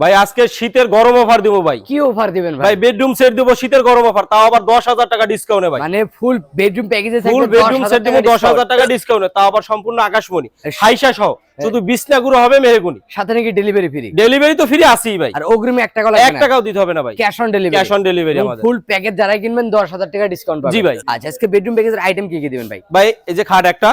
ভাই আজকে শীতের গরম অফার দিব ভাই। কি অফার দিবেন ভাই বেডরুম সেট দিব শীতের গরম অফার, তাও আবার 10,000 টাকা ডিসকাউন্টে ভাই। মানে ফুল বেডরুম প্যাকেজে ফুল বেডরুম সেট দিব 10,000 টাকা ডিসকাউন্টে, তাও আবার সম্পূর্ণ আকাশমণি হাইসা সহ, শুধু বিছনা গুলো হবে মেহগুনি। সাথে নাকি ডেলিভারি ফ্রি? ডেলিভারি তো ফ্রি আছেই ভাই। আর অগ্রিম 1 টাকা লাগবে না? 1 টাকাও দিতে হবে না ভাই, cash on delivery. Cash on delivery আমাদের। ফুল প্যাকেজ যারা কিনবেন 10,000 টাকা ডিসকাউন্ট পাবেন। জি ভাই। আচ্ছা আজকে বেডরুম প্যাকেজের আইটেম কি কি দিবেন ভাই? ভাই এই যে খাট একটা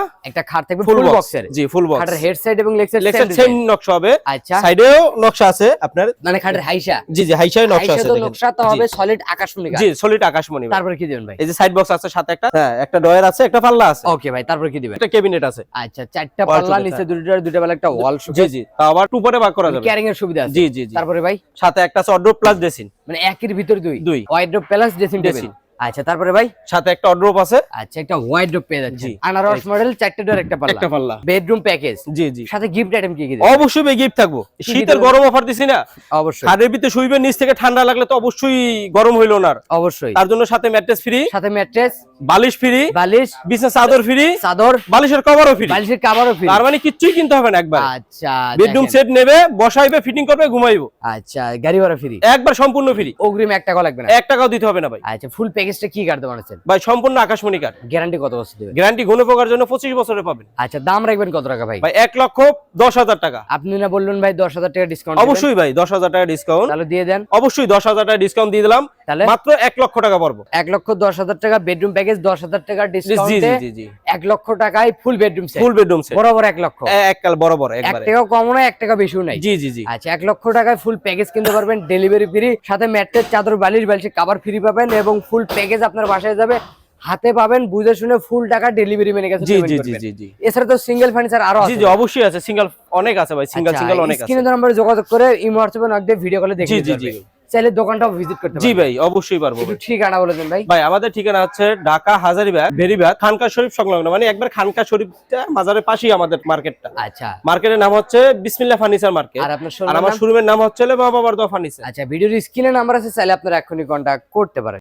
খাট থাকবে ফুল ফুল বক্স বক্সের। জি ফুল বক্স। খাটের হেড সাইড এবং লেগ সাইড সেম নকশা হবে। আচ্ছা সাইডেও নকশা আছে আপনার, মানে খাটের হাইসা। জি জি হাইসাই নকশা হাইসা আছে তো দেখেন। নকশা তো হবে সলিড আকাশমণি কাঠ। জি সলিড আকাশমণি। তারপরে কি দিবেন ভাই? এই যে সাইড বক্স আছে, সাথে একটা একটা ডয়ার আছে, একটা পাল্লা আছে। ওকে ভাই, তারপরে কি দিবেন? একটা ক্যাবিনেট আছে। আচ্ছা চারটা পাল্লা, নিচে দুইটা বেলা একটা ওয়াল জি জি, তা আবার টু পরে ভাগ করা যাবে, ক্যারিং এর সুবিধা আছে। জি জি জি। তারপরে ভাই সাথে একটা ওয়ার্ডরোব প্লাস ড্রেসিং, মানে একের ভিতর দুই ওয়াইড্রপ প্লাস ড্রেসিং টেবিল। আচ্ছা তারপরে ভাই সাথে একটা ওয়ার্ডরোব আছে। আচ্ছা একটা ওয়াইড্রপ পেয়ে যাচ্ছে, জি। আনারস মডেল, চারটা ডোর, একটা পাল্লা বেডরুম প্যাকেজ। জি জি, সাথে গিফট আইটেম কি কি দিবেন? অবশ্যই ভাই গিফট থাকবো। শীতের গরম অফার দিছি না, অবশ্যই। খাটের ভিতরে শুইবেন, নিচ থেকে ঠান্ডা লাগলে তো অবশ্যই গরম হইলো না, অবশ্যই। তার জন্য সাথে ম্যাট্রেস ফ্রি, সাথে ম্যাট্রেস, বালিশ ফ্রি, বালিশ, বিছনা চাদর ফ্রি, চাদর, বালিশের কভারও ফ্রি, বালিশের কভারও ফ্রি। তার মানে কিচ্ছুই কিনতে হবে না একবার। আচ্ছা বেডরুম সেট নেবে, বসাইবে, ফিটিং করবে, ঘুমাইবো। আচ্ছা গাড়ি ভাড়া ফ্রি, একবার সম্পূর্ণ ফ্রি, অগ্রিম 1 টাকা লাগবে না? 1 টাকাও দিতে হবে না ভাই। আচ্ছা ফুল প্যাকেজটা কি কাটতে বানাচ্ছেন ভাই সম্পূর্ণ আকাশমণি কাঠ, গ্যারান্টি কত বছর দিবেন? গ্যারান্টি ঘন পোকার জন্য 25 বছরে পাবেন। আচ্ছা দাম রাখবেন কত টাকা ভাই? ভাই 1,10,000 টাকা। আপনি না বললেন ভাই 10,000 টাকা ডিসকাউন্ট? অবশ্যই ভাই 10,000 টাকা ডিসকাউন্ট, তাহলে দিয়ে দেন। অবশ্যই 10,000 টাকা ডিসকাউন্ট দিয়ে দিলাম, তাহলে মাত্র 1 লক্ষ টাকা পড়বো। 1,10,000 টাকা বেডরুম প্যাকেজ, 10,000 টাকা জি ডিসকাউন্টে জি জি, 1 লক্ষ টাকায় full bedroom set, full bedroom set বরাবর 1 লক্ষ, এককাল বরাবর 1 একবারে। টাকা কম না 1 টাকা বেশিও নাই। জি জি জি। আচ্ছা 1 লক্ষ টাকায় ফুল প্যাকেজ কিনতে পারবেন, ডেলিভারি ফ্রি, সাথে ম্যাট্রেস, চাদর, বালিশ, কভার ফ্রি পাবেন এবং ফুল প্যাকেজ আপনার বাসায় যাবে, হাতে পাবেন, বুঝে শুনে ফুল টাকা ডেলিভারি মেনে গেছে জি পেমেন্ট জি করবেন। জি জি। এছাড়া তো সিঙ্গেল ফার্নিচার আরো জি আছে। জি অবশ্যই আছে, সিঙ্গেল অনেক আছে ভাই, সিঙ্গেল অনেক আছে। স্ক্রিনে নাম্বারে যোগাযোগ করে ইমো হোয়াটসঅ্যাপে নক দিয়ে ভিডিও কলে দেখে জি নিতে জি পারবেন। জি। চাইলে দোকানটাও ভিজিট করতে জি পারবেন। ভাই অবশ্যই পারবো। একটু ঠিকানা বলে দেন ভাই। ভাই আমাদের ঠিকানা হচ্ছে ঢাকা হাজারীবাগ ভেরিবাগ খানকা শরীফ সংলগ্ন, মানে একবার খানকা শরীফটা মাজারের পাশেই আমাদের মার্কেটটা। আচ্ছা মার্কেটের নাম হচ্ছে বিসমিল্লাহ ফার্নিচার মার্কেট, আর আপনার আর আমার শোরুমের নাম হচ্ছে মা বাবার দোয়া ফার্নিচার। আচ্ছা ভিডিওর স্ক্রিনে নাম্বার আছে, চাইলে আপনারা এখনই কন্টাক্ট করতে পারেন।